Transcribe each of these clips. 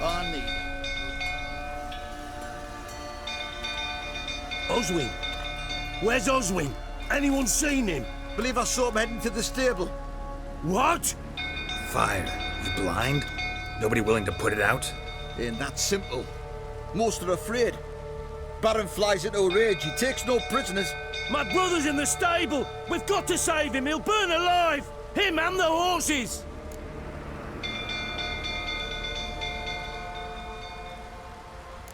I need her. Oswin? Where's Oswin? Anyone seen him? Believe I saw him heading to the stable. What? Fire. You blind? Nobody willing to put it out? Ain't that simple. Most are afraid. Baron flies into a rage. He takes no prisoners. My brother's in the stable. We've got to save him. He'll burn alive. Him and the horses.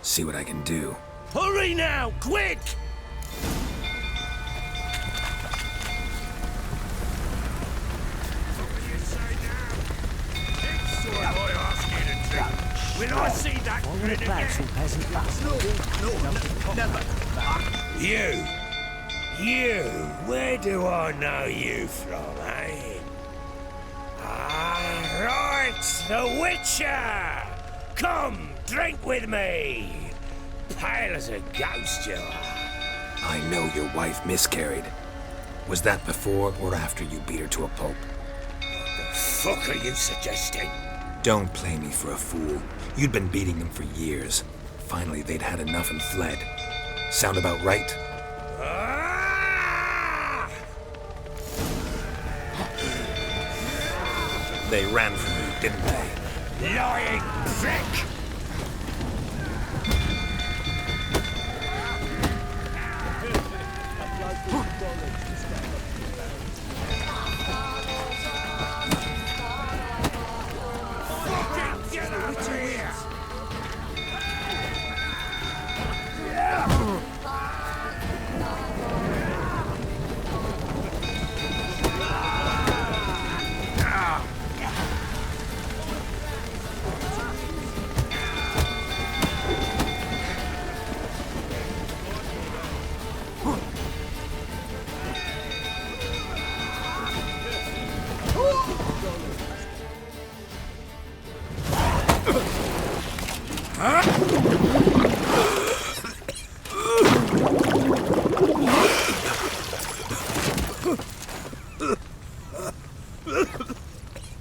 See what I can do. Hurry now, quick! When I see that grin again... No, never. You, where do I know you from, eh? Ah, right, the Witcher! Come, drink with me! Pale as a ghost, you are. I know your wife miscarried. Was that before or after you beat her to a pulp? What the fuck are you suggesting? Don't play me for a fool. You'd been beating them for years. Finally, they'd had enough and fled. Sound about right? Ah! They ran from you, didn't they? Lying prick! Get out of here!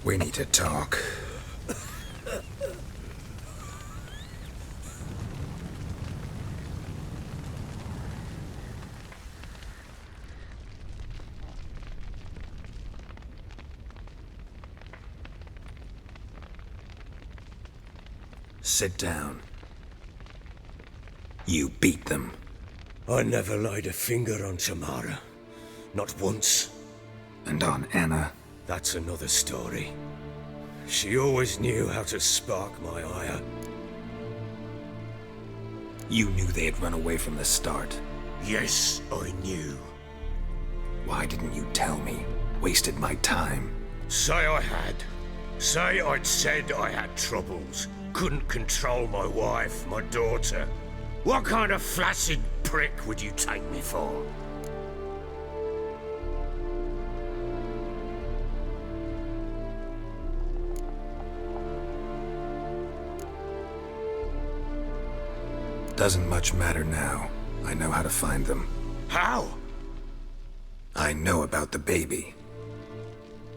We need to talk. Sit down. You beat them. I never laid a finger on Tamara. Not once. And on Anna. That's another story. She always knew how to spark my ire. You knew they had run away from the start. Yes, I knew. Why didn't you tell me? Wasted my time. Say I had. Say I'd said I had troubles. Couldn't control my wife, my daughter. What kind of flaccid prick would you take me for? Doesn't much matter now. I know how to find them. How? I know about the baby.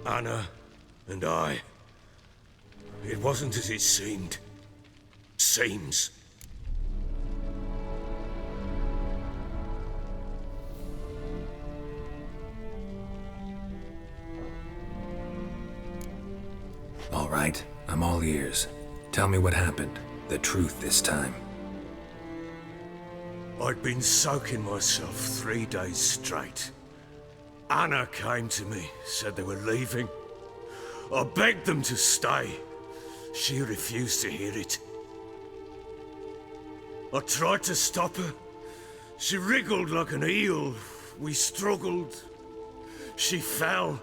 Anna and I. It wasn't as it seemed. Seems. All right, I'm all ears. Tell me what happened. The truth this time. I'd been soaking myself 3 days straight. Anna came to me, said they were leaving. I begged them to stay. She refused to hear it. I tried to stop her. She wriggled like an eel. We struggled. She fell.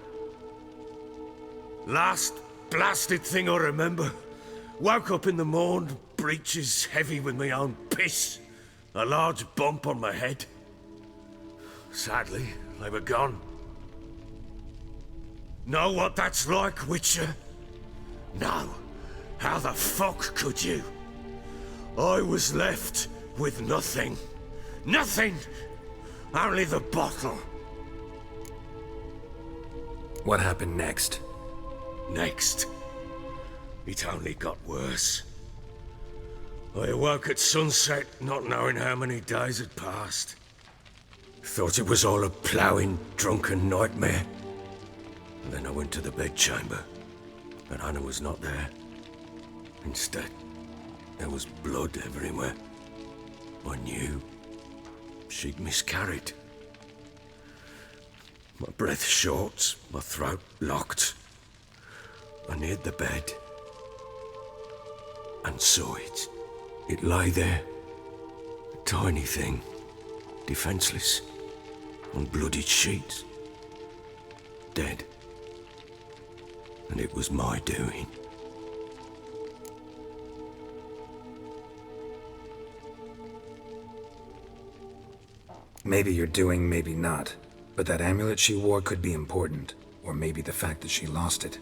Last blasted thing I remember. Woke up in the morn, breeches heavy with my own piss. A large bump on my head. Sadly, they were gone. Know what that's like, Witcher? No. How the fuck could you? I was left with nothing. Nothing! Only the bottle. What happened next? Next, it only got worse. I awoke at sunset, not knowing how many days had passed. Thought it was all a ploughing, drunken nightmare. And then I went to the bedchamber, but Anna was not there. Instead, there was blood everywhere. I knew she'd miscarried. My breath short, my throat locked. I neared the bed and saw it. It lay there, a tiny thing, defenseless, on bloodied sheets, dead. And it was my doing. Maybe you're doing, maybe not. But that amulet she wore could be important. Or maybe the fact that she lost it.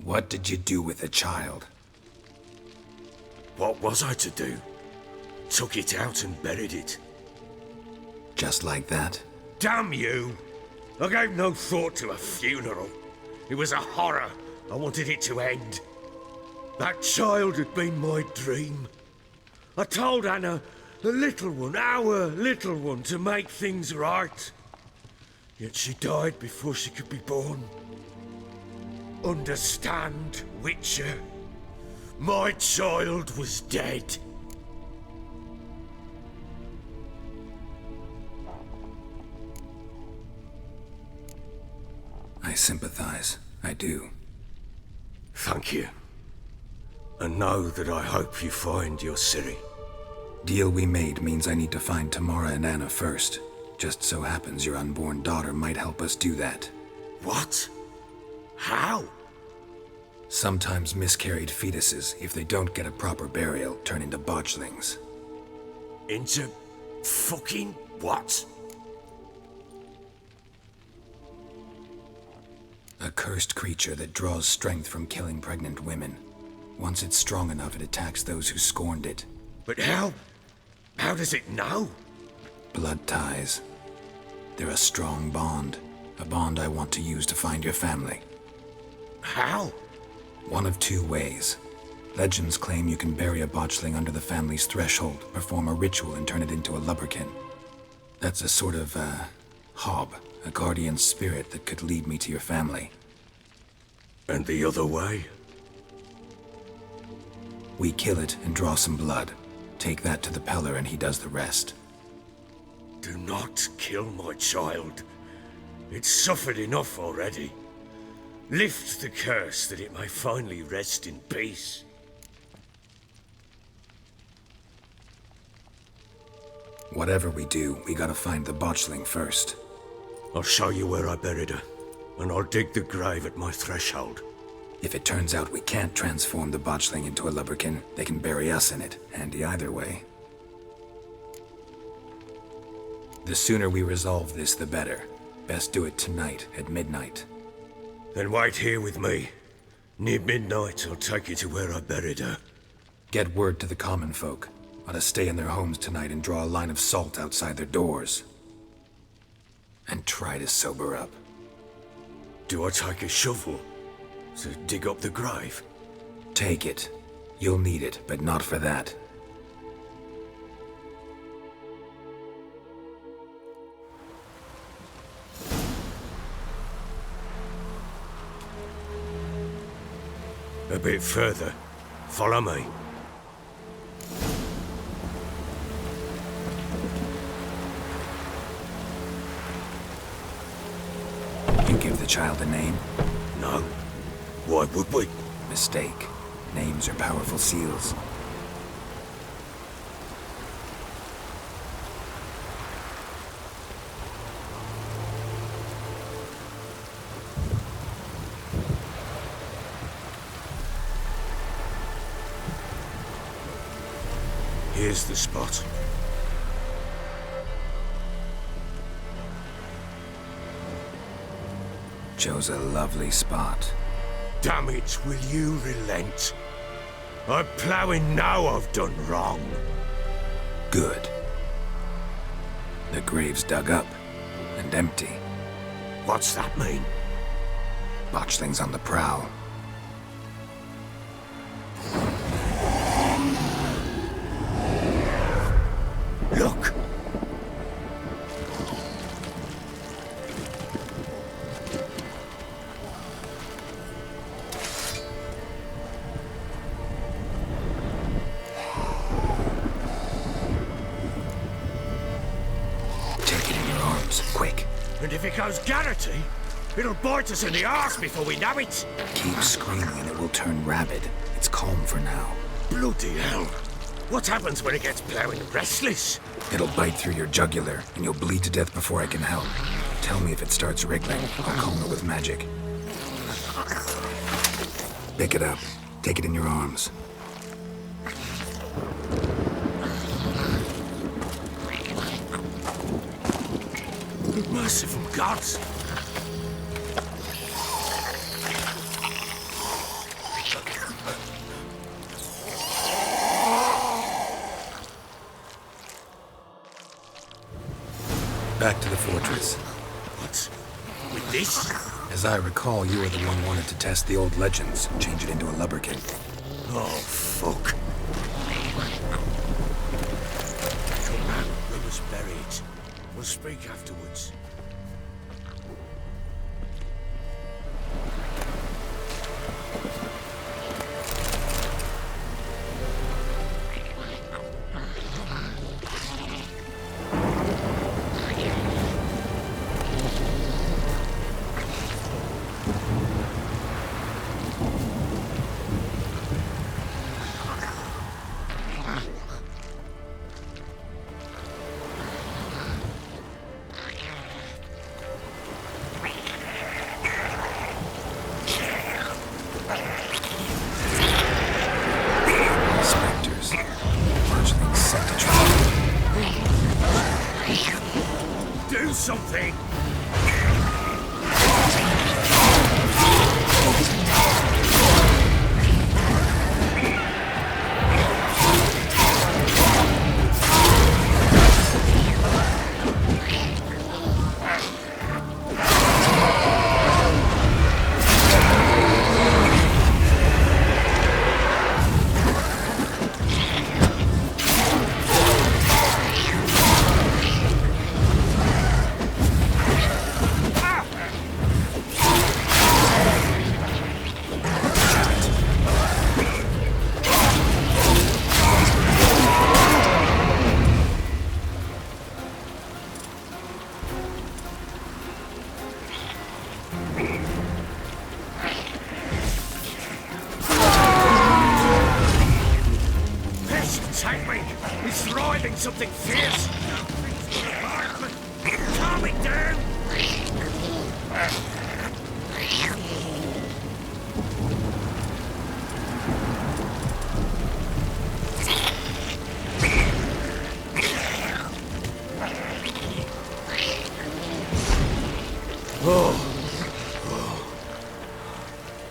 What did you do with the child? What was I to do? Took it out and buried it. Just like that? Damn you! I gave no thought to a funeral. It was a horror. I wanted it to end. That child had been my dream. I told Anna, the little one, our little one, to make things right. Yet she died before she could be born. Understand, Witcher? My child was dead. I sympathize. I do. Thank you. And know that I hope you find your Ciri. Deal we made means I need to find Tamara and Anna first. Just so happens your unborn daughter might help us do that. What? How? Sometimes miscarried fetuses, if they don't get a proper burial, turn into botchlings. Into fucking what? A cursed creature that draws strength from killing pregnant women. Once it's strong enough, it attacks those who scorned it. But how? How does it know? Blood ties. They're a strong bond. A bond I want to use to find your family. How? One of two ways. Legends claim you can bury a botchling under the family's threshold, perform a ritual, and turn it into a Lubberkin. That's a sort of, hob, a guardian spirit that could lead me to your family. And the other way? We kill it and draw some blood. Take that to the Peller and he does the rest. Do not kill my child. It's suffered enough already. Lift the curse that it may finally rest in peace. Whatever we do, we gotta find the botchling first. I'll show you where I buried her, and I'll dig the grave at my threshold. If it turns out we can't transform the botchling into a Lubberkin, they can bury us in it. Handy either way. The sooner we resolve this, the better. Best do it tonight, at midnight. Then wait here with me. Near midnight, I'll take you to where I buried her. Get word to the common folk. Ought to stay in their homes tonight and draw a line of salt outside their doors. And try to sober up. Do I take a shovel to dig up the grave? Take it. You'll need it, but not for that. A bit further. Follow me. You give the child a name? No. Why would we? Mistake. Names are powerful seals. Here's the spot. Chose a lovely spot. Damn it, will you relent? I'm ploughing now I've done wrong. Good. The grave's dug up and empty. What's that mean? Botchling's on the prowl. If it goes Garrity, it'll bite us in the arse before we know it. Keep screaming and it will turn rabid. It's calm for now. Bloody hell. What happens when it gets plowing restless? It'll bite through your jugular, and you'll bleed to death before I can help. Tell me if it starts wriggling. I'll calm it with magic. Pick it up. Take it in your arms. Merciful gods! Back to the fortress. What? With this? As I recall, you were the one wanted to test the old legends, change it into a Lubberkin. Oh, fuck. Come on, we must bury it. We'll speak afterwards. Do something! It's writhing something fierce! Calm it down!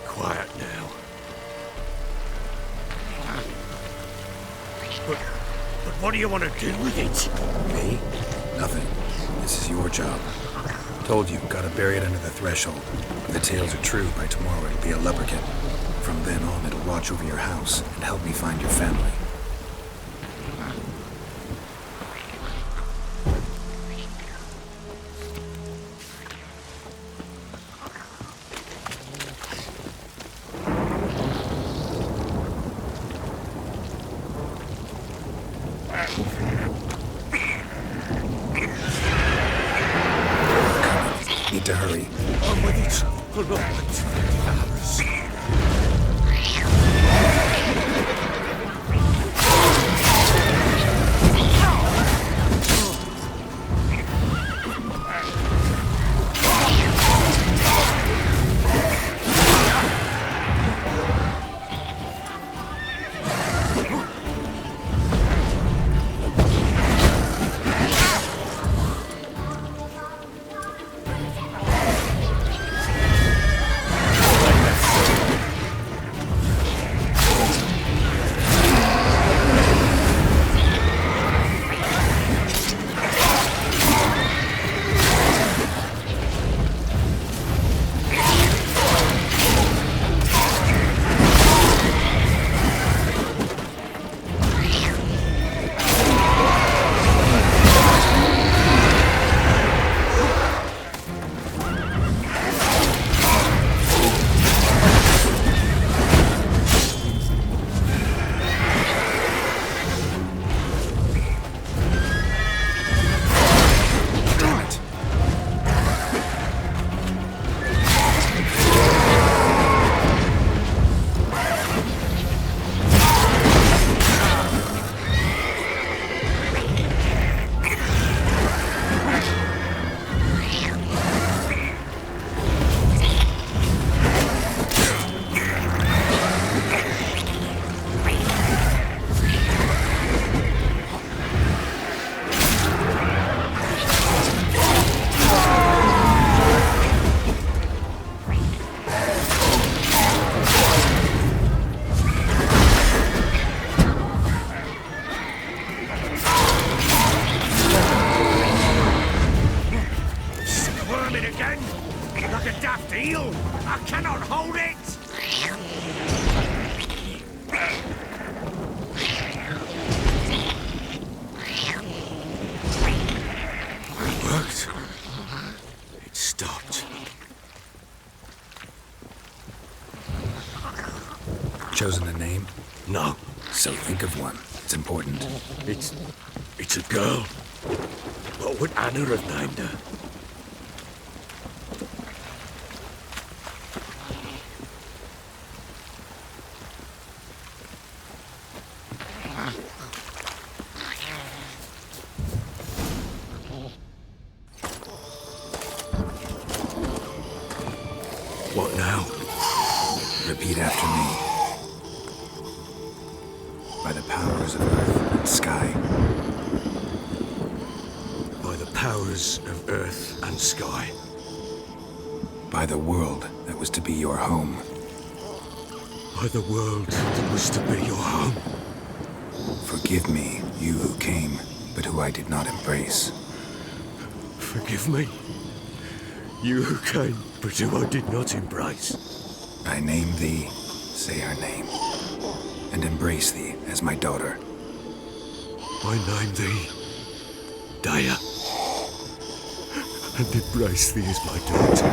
Quiet now. But what do you want to do with it? Me? Nothing. This is your job. Told you, gotta bury it under the threshold. If the tales are true, by tomorrow it'll be a Lubberkin. From then on, it'll watch over your house and help me find your family. Need to hurry. I'm with it. Hold on. Chosen a name? No, So think of one. It's important. it's a girl. What would Anna have named her? What now? Repeat after me. By the powers of earth and sky. By the powers of earth and sky. By the world that was to be your home. By the world that was to be your home. Forgive me, you who came, but who I did not embrace. Forgive me. You who came, but who I did not embrace. I name thee, say her name, and embrace thee as my daughter. I name thee Daya, and embrace thee as my daughter.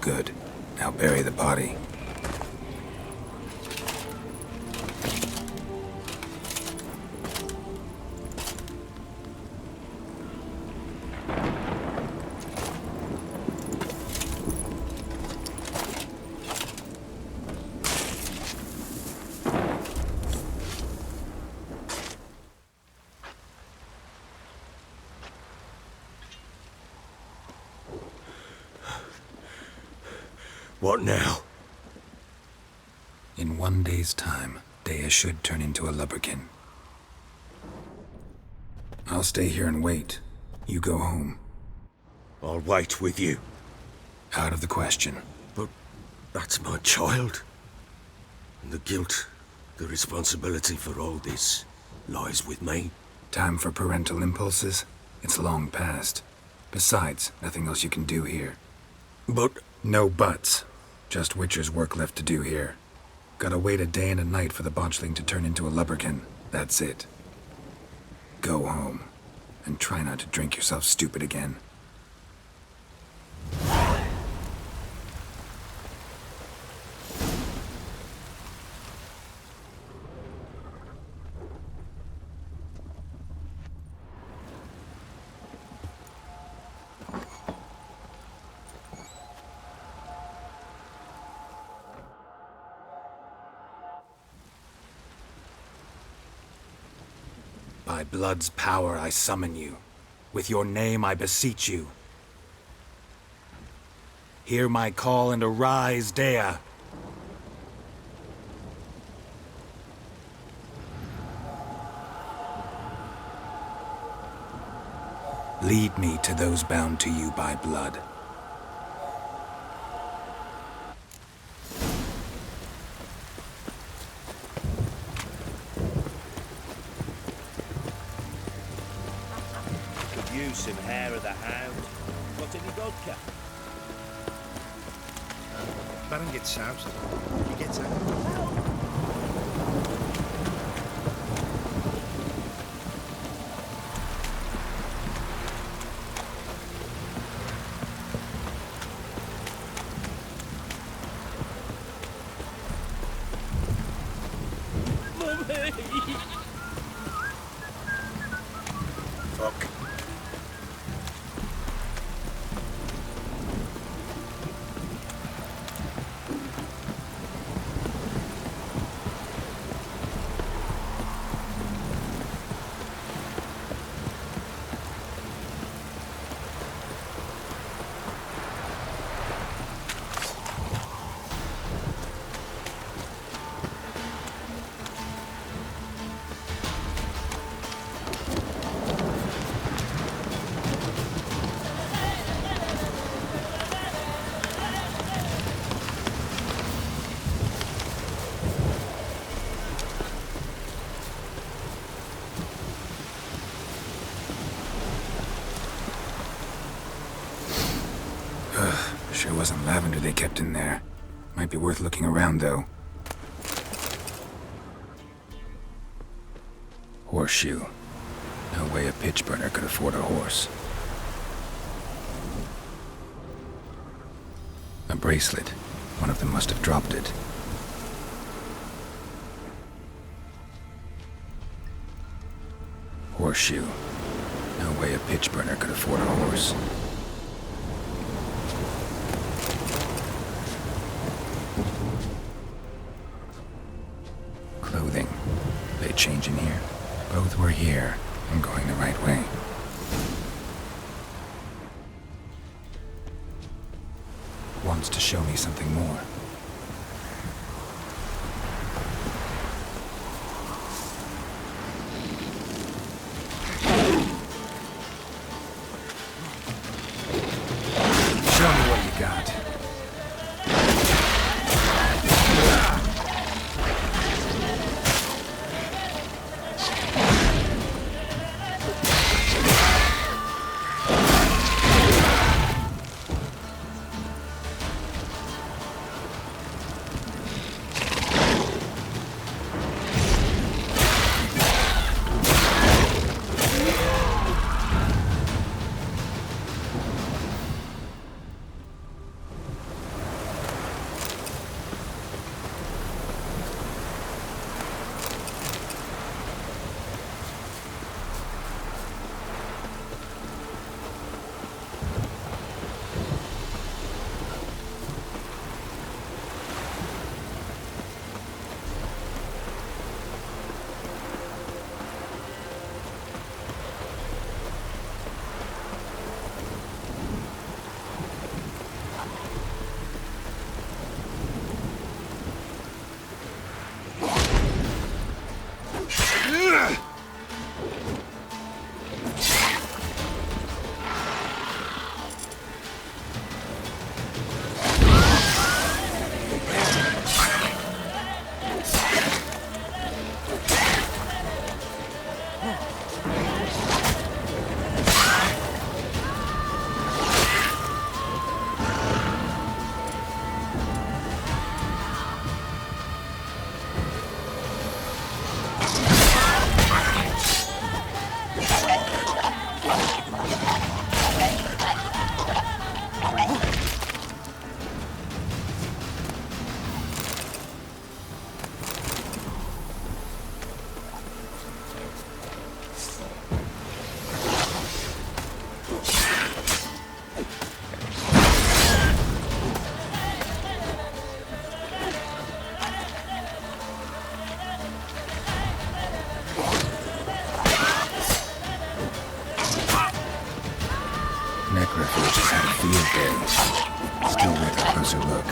Good. Now bury the body. What now? In 1 day's time, Dea should turn into a Lubberkin. I'll stay here and wait. You go home. I'll wait with you. Out of the question. But that's my child. And the guilt, the responsibility for all this lies with me. Time for parental impulses? It's long past. Besides, nothing else you can do here. But No buts. Just Witcher's work left to do here. Gotta wait a day and a night for the botchling to turn into a Lubberkin. That's it. Go home. And try not to drink yourself stupid again. By blood's power I summon you. With your name I beseech you. Hear my call and arise, Dea. Lead me to those bound to you by blood. Use some hair of the hound. Got any vodka? Baron gets soused. He gets out. Fuck. Sure wasn't lavender they kept in there. Might be worth looking around, though. Horseshoe. No way a pitch burner could afford a horse. A bracelet. One of them must have dropped it. Horseshoe. No way a pitch burner could afford a horse. Clothing. They change in here. Both were here. I'm going the right way. Wants to show me something more. Show me what you got. Necrophages had a field day. Still worth a closer look.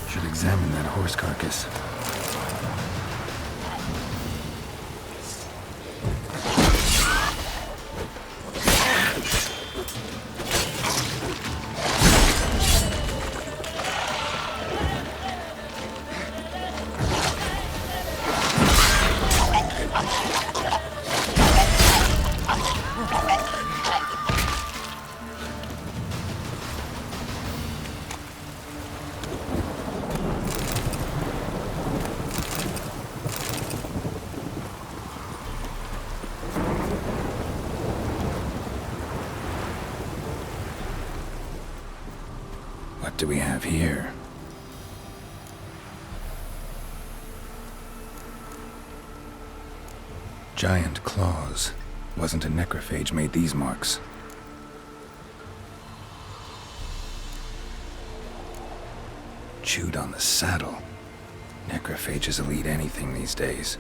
Should examine that horse carcass. What do we have here? Giant claws. Wasn't a necrophage made these marks. Chewed on the saddle. Necrophages will eat anything these days.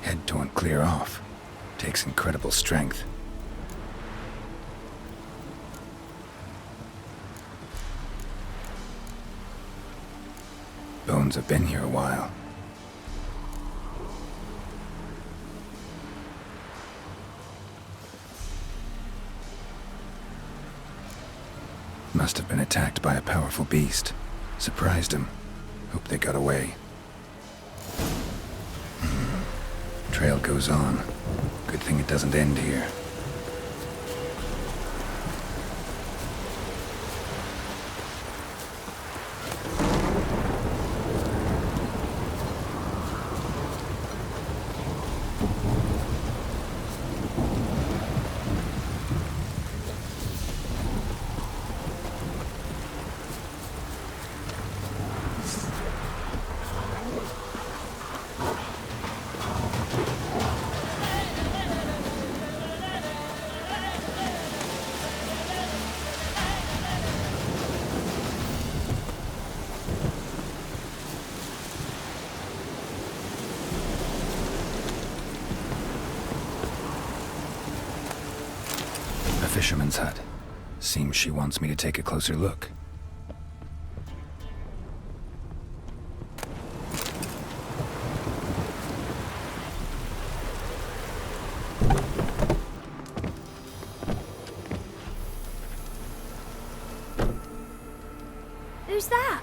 Head torn clear off. Takes incredible strength. Bones have been here a while. Must have been attacked by a powerful beast. Surprised him. Hope they got away. Trail goes on. Good thing it doesn't end here. Fisherman's hut. Seems she wants me to take a closer look. Who's that?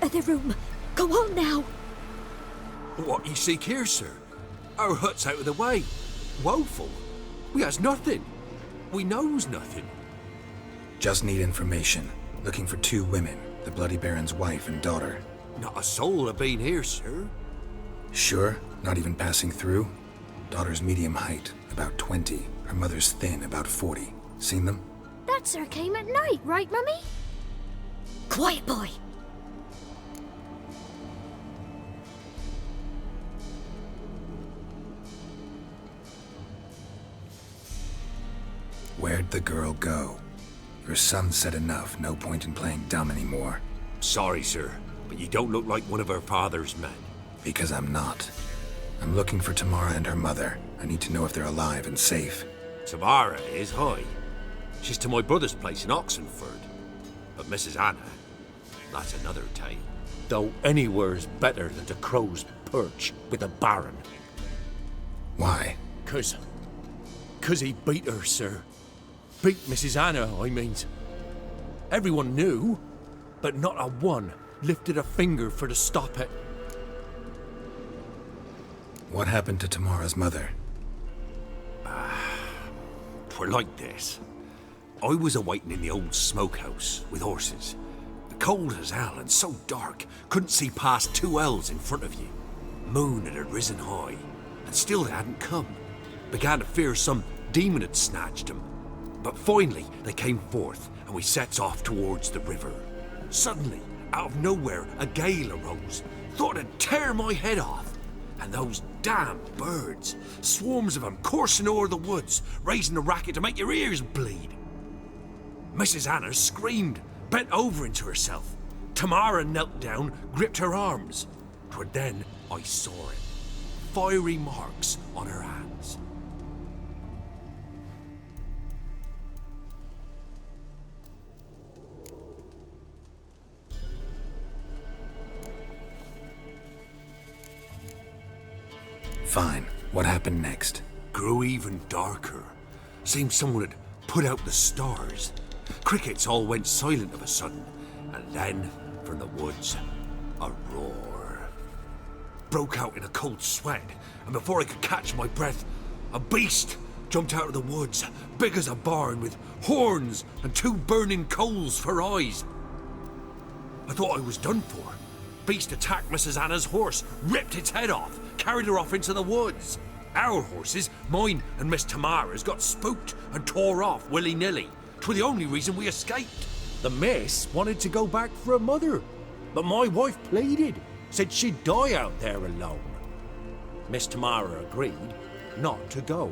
Other room. Go on now. What you seek here, sir? Our hut's out of the way. Woeful. We has nothing. We knows nothing. Just need information. Looking for 2 women, the Bloody Baron's wife and daughter. Not a soul have been here, sir. Sure? Not even passing through? Daughter's medium height, about 20. Her mother's thin, about 40. Seen them? That sir came at night, right, Mummy? Quiet, boy. Where'd the girl go? Your son said enough, no point in playing dumb anymore. Sorry, sir, but you don't look like one of her father's men. Because I'm not. I'm looking for Tamara and her mother. I need to know if they're alive and safe. Tamara is, hi. She's to my brother's place in Oxenford. But Mrs. Anna, that's another tale. Though anywhere's better than to Crow's Perch with a baron. Why? 'Cause he beat her, sir. Beat Mrs. Anna, I mean. Everyone knew, but not a one lifted a finger for to stop it. What happened to Tamara's mother? 'Twere like this. I was awaiting in the old smokehouse with horses. Cold as hell and so dark, couldn't see past 2 ells in front of you. Moon had risen high, and still they hadn't come. Began to fear some demon had snatched them. But finally, they came forth, and we sets off towards the river. Suddenly, out of nowhere, a gale arose. Thought it'd tear my head off. And those damn birds, swarms of them coursing o'er the woods, raising a racket to make your ears bleed. Mrs. Anna screamed, bent over into herself. Tamara knelt down, gripped her arms. 'Twere then I saw it. Fiery marks on her hands. Fine. What happened next? Grew even darker. Seemed someone had put out the stars. Crickets all went silent of a sudden, and then, from the woods, a roar. Broke out in a cold sweat, and before I could catch my breath, a beast jumped out of the woods, big as a barn, with horns and 2 burning coals for eyes. I thought I was done for. Beast attacked Mrs. Anna's horse, ripped its head off, carried her off into the woods. Our horses, mine and Miss Tamara's, got spooked and tore off willy-nilly. 'Twere the only reason we escaped. The miss wanted to go back for her mother, but my wife pleaded, said she'd die out there alone. Miss Tamara agreed not to go.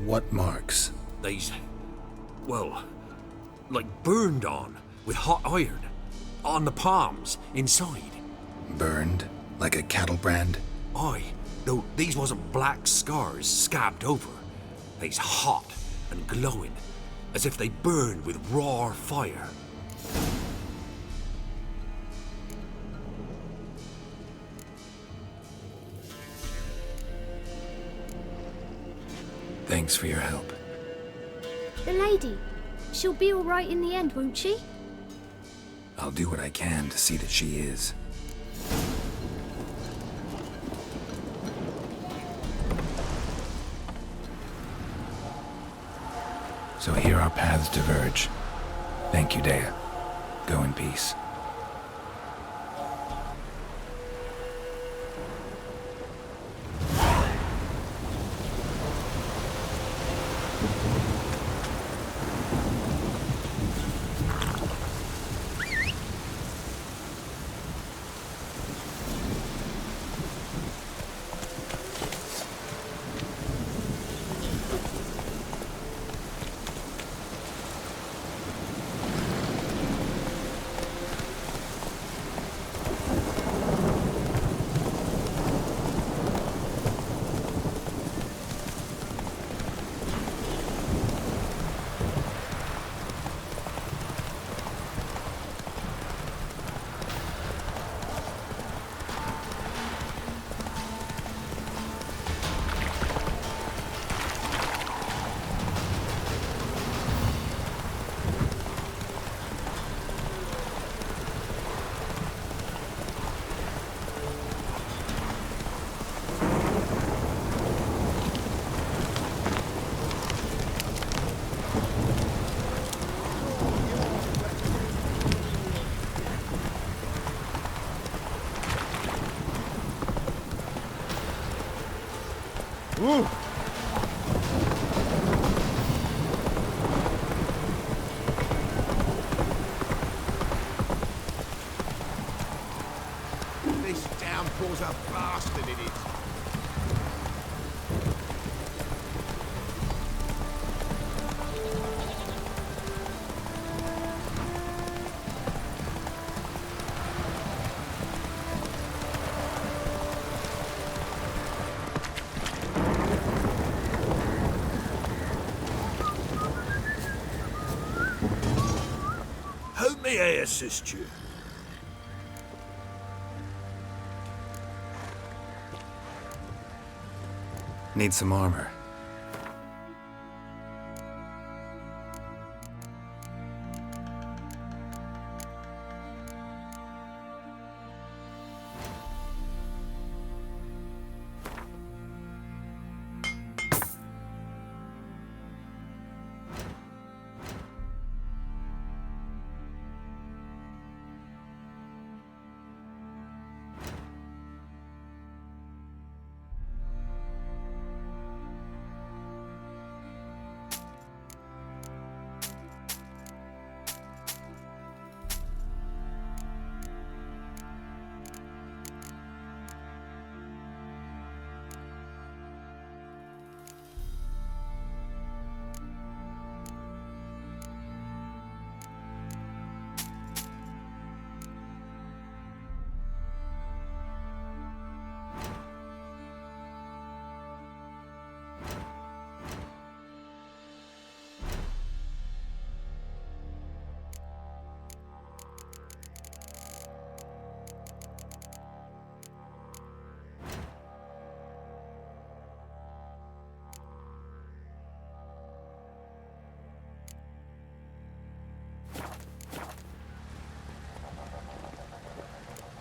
What marks? They's, well, like burned on with hot iron. On the palms, inside. Burned? Like a cattle brand? Aye, though these wasn't black scars scabbed over. They's hot and glowing. as if they burn with raw fire. Thanks for your help. The lady. She'll be all right in the end, won't she? I'll do what I can to see that she is. So here our paths diverge. Thank you, Dea. Go in peace. Ooh. This downpour's a bastard, it is. How may I assist you? Need some armor.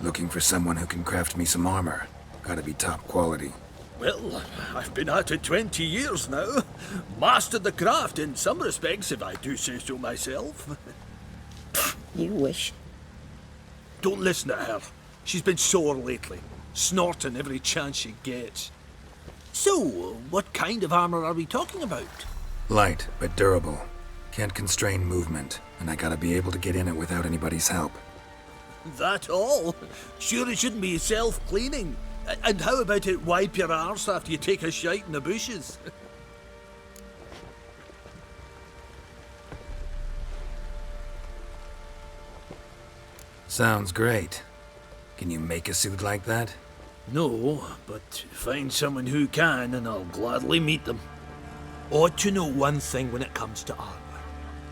Looking for someone who can craft me some armor. Gotta be top quality. Well, I've been at it 20 years now. Mastered the craft in some respects, if I do say so myself. You wish. Don't listen to her. She's been sore lately, snorting every chance she gets. So, what kind of armor are we talking about? Light, but durable. Can't constrain movement, and I gotta be able to get in it without anybody's help. That all? Sure it shouldn't be self-cleaning. And how about it wipe your arse after you take a shite in the bushes? Sounds great. Can you make a suit like that? No, but find someone who can and I'll gladly meet them. Ought to know one thing when it comes to armor.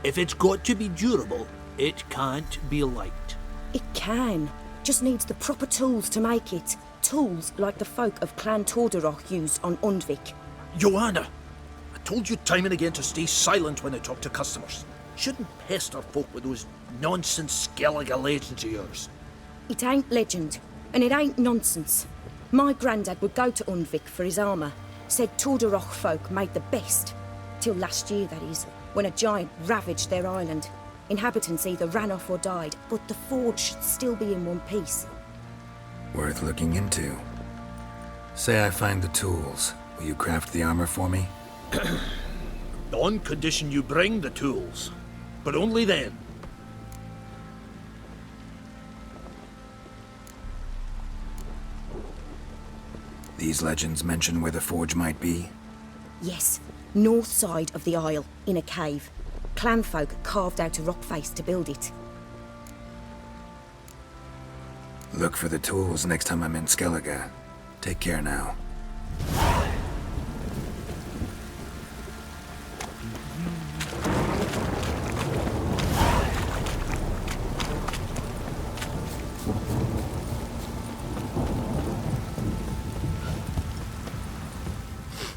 If it's got to be durable, it can't be light. It can. Just needs the proper tools to make it. Tools like the folk of Clan Torderoch use on Undvik. Joanna, I told you time and again to stay silent when I talk to customers. Shouldn't pester folk with those nonsense Skellige legends of yours. It ain't legend, and it ain't nonsense. My granddad would go to Undvik for his armour. Said Torderoch folk made the best. Till last year, that is, when a giant ravaged their island. Inhabitants either ran off or died, but the forge should still be in one piece. Worth looking into. Say I find the tools. Will you craft the armor for me? On condition you bring the tools. But only then. These legends mention where the forge might be? Yes, north side of the isle, in a cave. Clanfolk carved out a rock face to build it. Look for the tools next time I'm in Skellige. Take care now.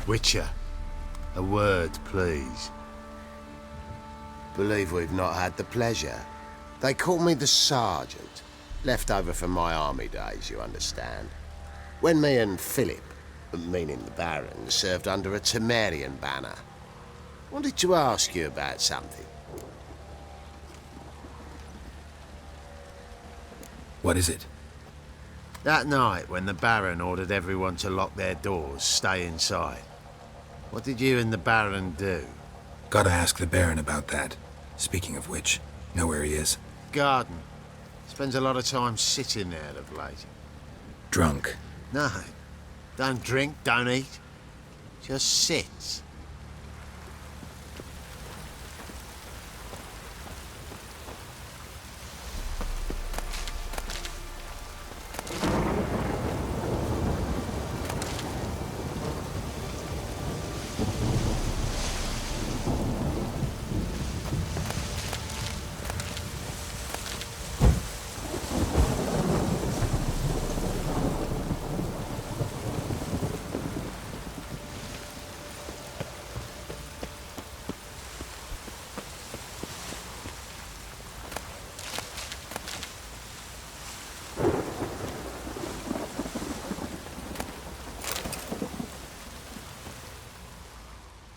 Witcher, a word, please. Believe we've not had the pleasure. They call me the Sergeant. Left over from my army days, you understand. When me and Philip, meaning the Baron, served under a Temerian banner. Wanted to ask you about something. What is it? That night when the Baron ordered everyone to lock their doors, stay inside. What did you and the Baron do? Gotta ask the Baron about that. Speaking of which, know where he is? Garden. Spends a lot of time sitting there of late. Drunk. No. Don't drink, don't eat. Just sits.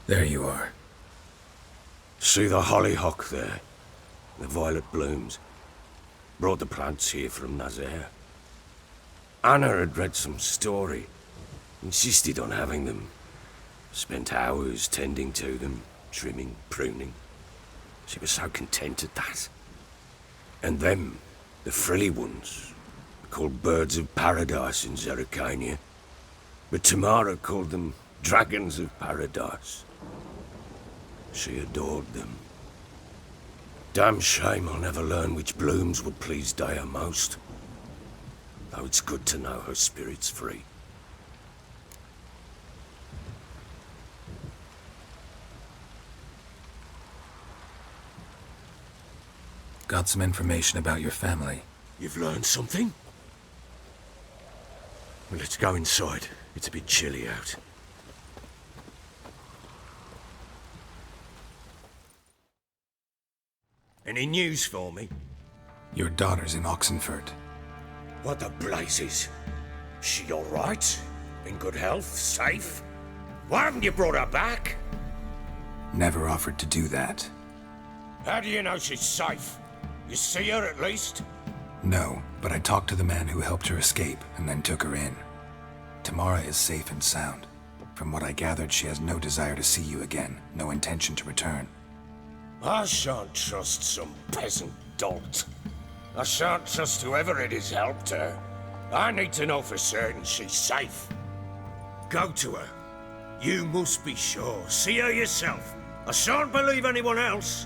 There you are. See the hollyhock there? The violet blooms. Brought the plants here from Nazaire. Anna had read some story. Insisted on having them. Spent hours tending to them, trimming, pruning. She was so content at that. And them, the frilly ones, called birds of paradise in Zerrikania. But Tamara called them dragons of paradise. She adored them. Damn shame I'll never learn which blooms would please Daya most. Though it's good to know her spirit's free. Got some information about your family. You've learned something? Well, let's go inside. It's a bit chilly out. Any news for me? Your daughter's in Oxenfurt. What the blazes? She all right? In good health? Safe? Why haven't you brought her back? Never offered to do that. How do you know she's safe? You see her at least? No, but I talked to the man who helped her escape and then took her in. Tamara is safe and sound. From what I gathered, she has no desire to see you again, no intention to return. I shan't trust some peasant dolt. I shan't trust whoever it is helped her. I need to know for certain she's safe. Go to her. You must be sure. See her yourself. I shan't believe anyone else.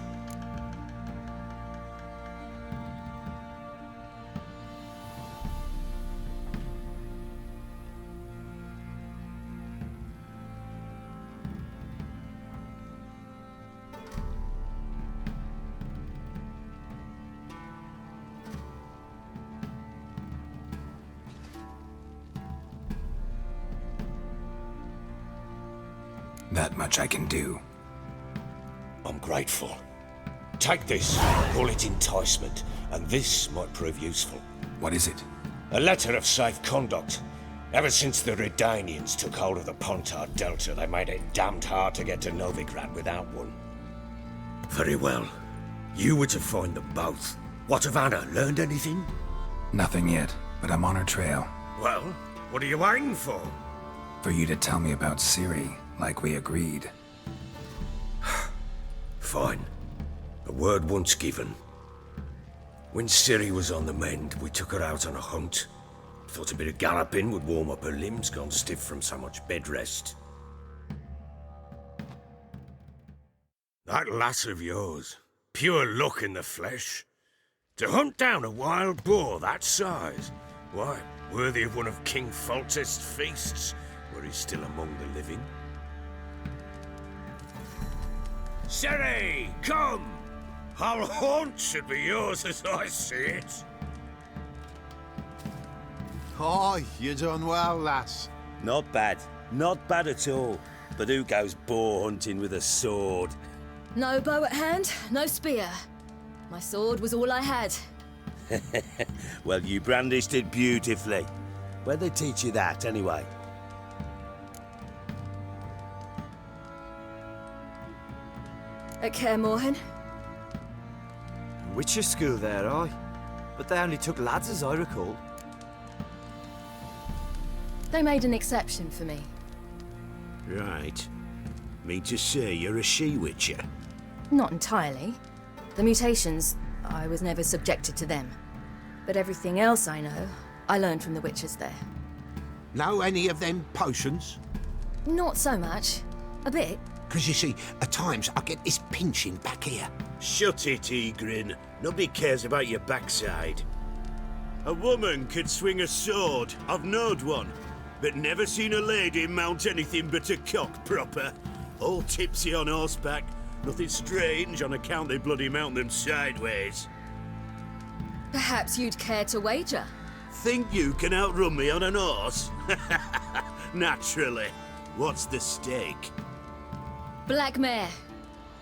That much I can do. I'm grateful. Take this, call it enticement, and this might prove useful. What is it? A letter of safe conduct. Ever since the Redanians took hold of the Pontard Delta, they made it damned hard to get to Novigrad without one. Very well. You were to find them both. What of Anna? Learned anything? Nothing yet, but I'm on her trail. Well, what are you waiting for? For you to tell me about Ciri, like we agreed. Fine. A word once given. When Ciri was on the mend, we took her out on a hunt. Thought a bit of galloping would warm up her limbs, gone stiff from so much bed rest. That lass of yours, pure luck in the flesh. To hunt down a wild boar that size, why, worthy of one of King Foltest's feasts, were he still among the living. Ciri, come! Our haunt should be yours as I see it. Oh, you done well, lass. Not bad. Not bad at all. But who goes boar hunting with a sword? No bow at hand, no spear. My sword was all I had. Well, you brandished it beautifully. Where'd they teach you that, anyway? At Kaer Morhen. Witcher school there, aye. But they only took lads, as I recall. They made an exception for me. Right. Mean to say you're a she-witcher? Not entirely. The mutations, I was never subjected to them. But everything else I know, I learned from the witches there. Know any of them potions? Not so much. A bit. Because you see, at times I get this pinching back here. Shut it, Egrin. Nobody cares about your backside. A woman could swing a sword. I've knowed one. But never seen a lady mount anything but a cock proper. All tipsy on horseback. Nothing strange on account they bloody mount them sideways. Perhaps you'd care to wager? Think you can outrun me on an horse? Naturally. What's the stake? Black mare.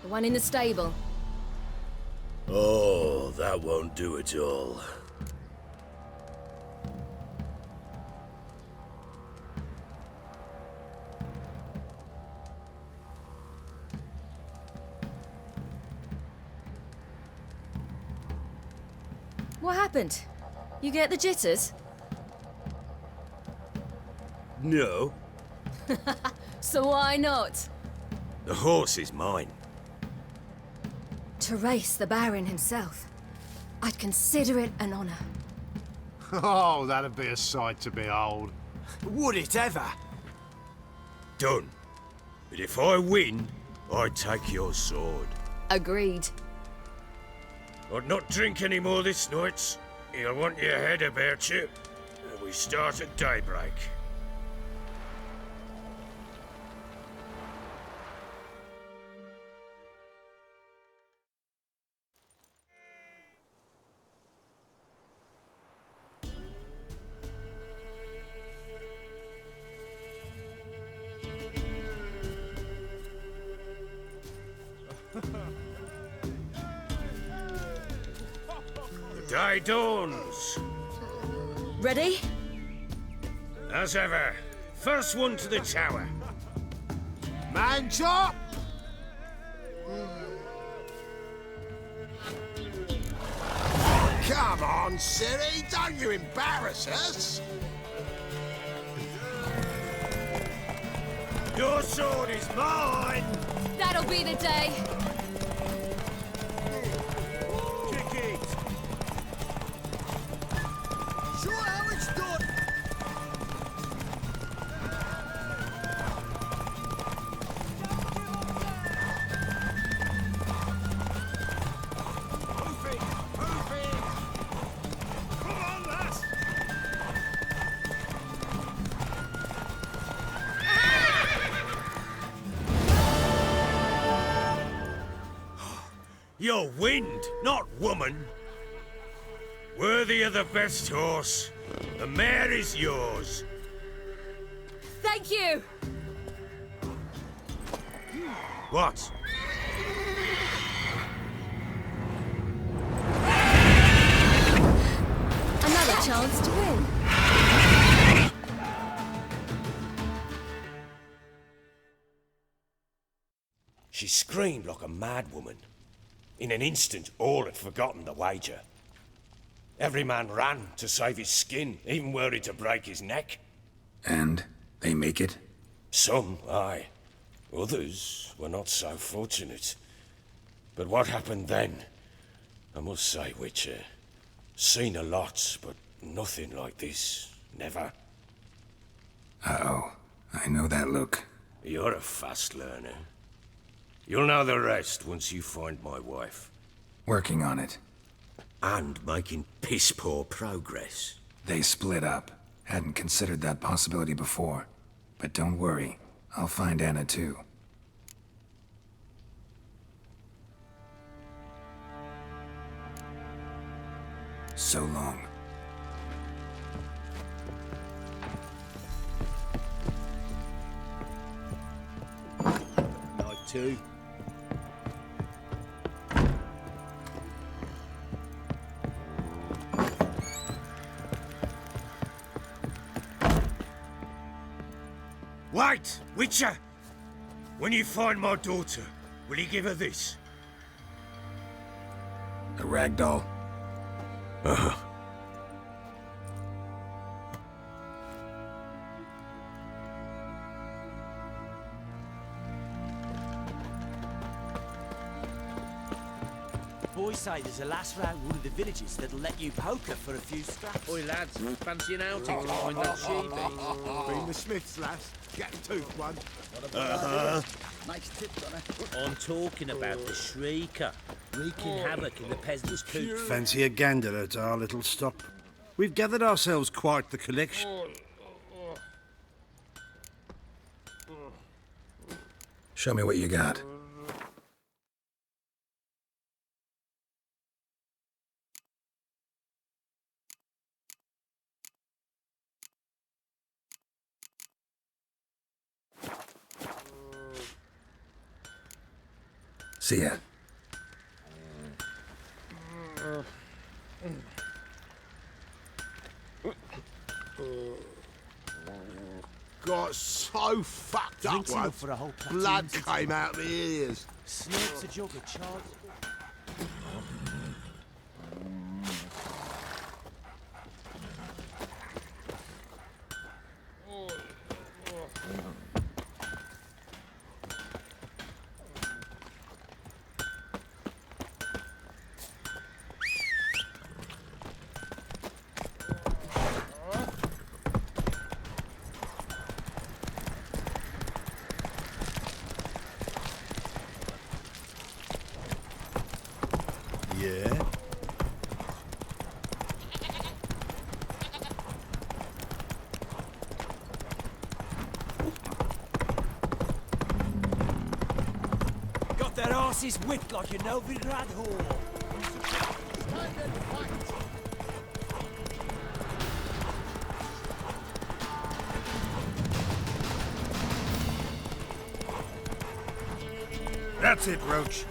The one in the stable. Oh, that won't do it all. What happened? You get the jitters? No. So why not? The horse is mine. To race the Baron himself. I'd consider it an honor. Oh, that'd be a sight to behold. Would it ever? Done. But if I win, I take your sword. Agreed. I'd not drink any more this night. You'll want your head about you. We start at daybreak. The day dawns. Ready? As ever, first one to the tower. Man chop! Come on, Ciri, don't you embarrass us! Your sword is mine! That'll be the day. Kick it! Show how it's done! Come on, lass! You're wind, not woman. Worthy of the best horse. The mare is yours. Thank you! What? Another chance to win. She screamed like a mad woman. In an instant, all had forgotten the wager. Every man ran to save his skin, even worried to break his neck. And they make it? Some, aye. Others were not so fortunate. But what happened then? I must say, Witcher, seen a lot, but nothing like this. Never. Uh-oh. I know that look. You're a fast learner. You'll know the rest once you find my wife. Working on it. And making piss-poor progress. They split up. Hadn't considered that possibility before. But don't worry. I'll find Anna too. So long. Night two. Wait, Witcher! When you find my daughter, will you give her this? A rag doll? Uh-huh. Boys say there's a lass round one of the villages that'll let you poker for a few scraps. Oi, lads, fancy an outing to find that sheepy? Bring the Smiths, lass. Get a tooth one. Nice tip, Donna. I'm talking about the Shrieker, wreaking havoc in the peasants' coop. Fancy a gander at our little stop. We've gathered ourselves quite the collection. Show me what you got. See ya. Got so fucked up Drinks enough once. for a whole platoon Blood to came out my ears. Snakes a jug of charred. Yeah? Got their asses whipped like a Novigrad whore. That's it, Roach.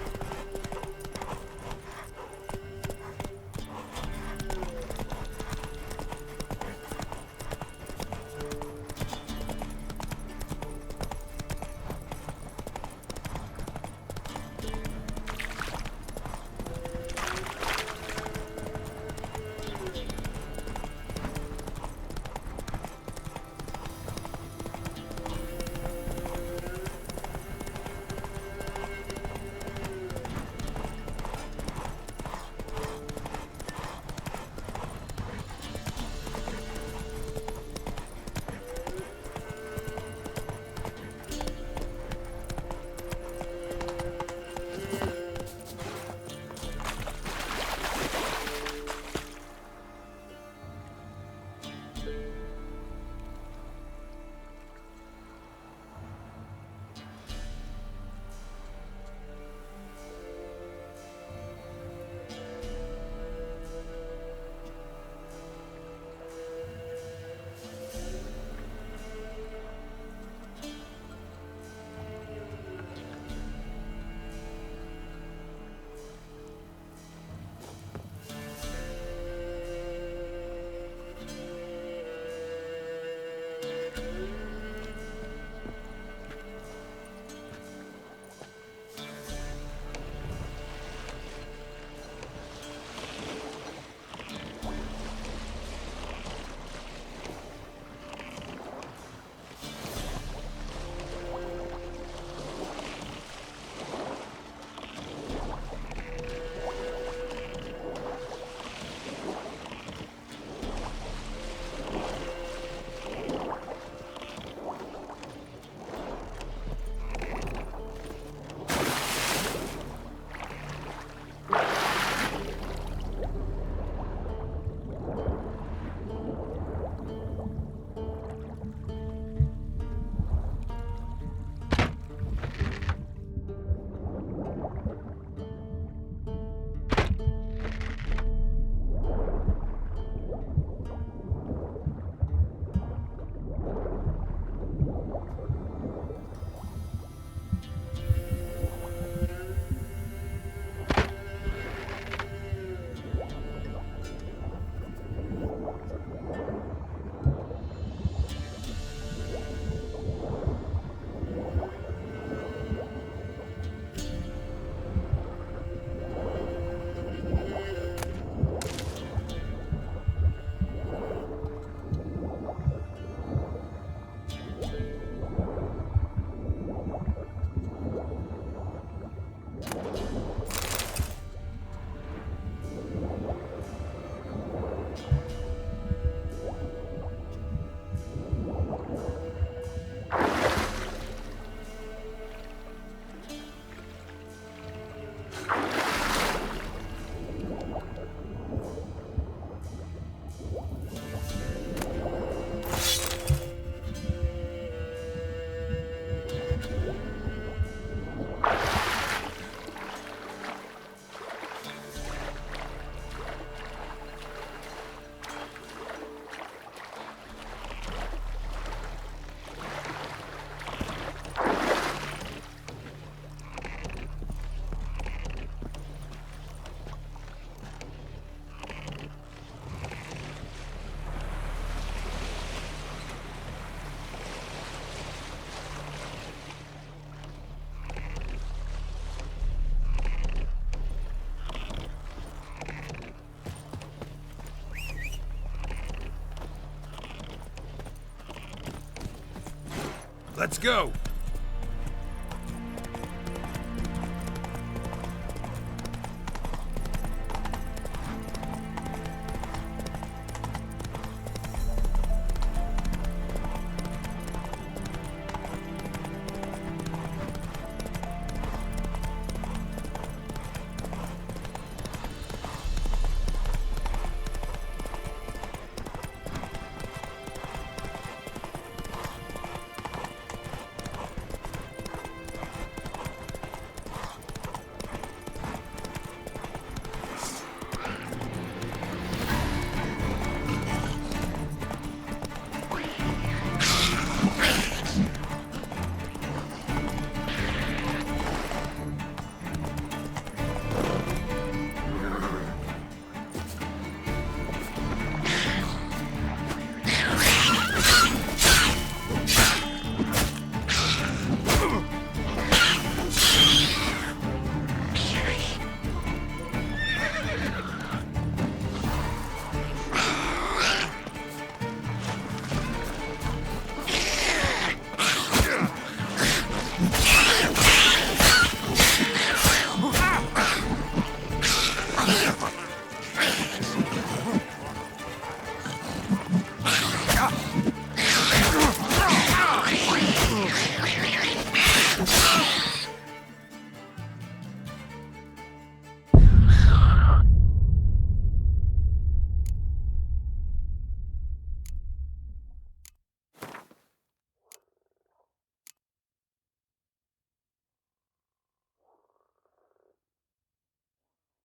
Let's go.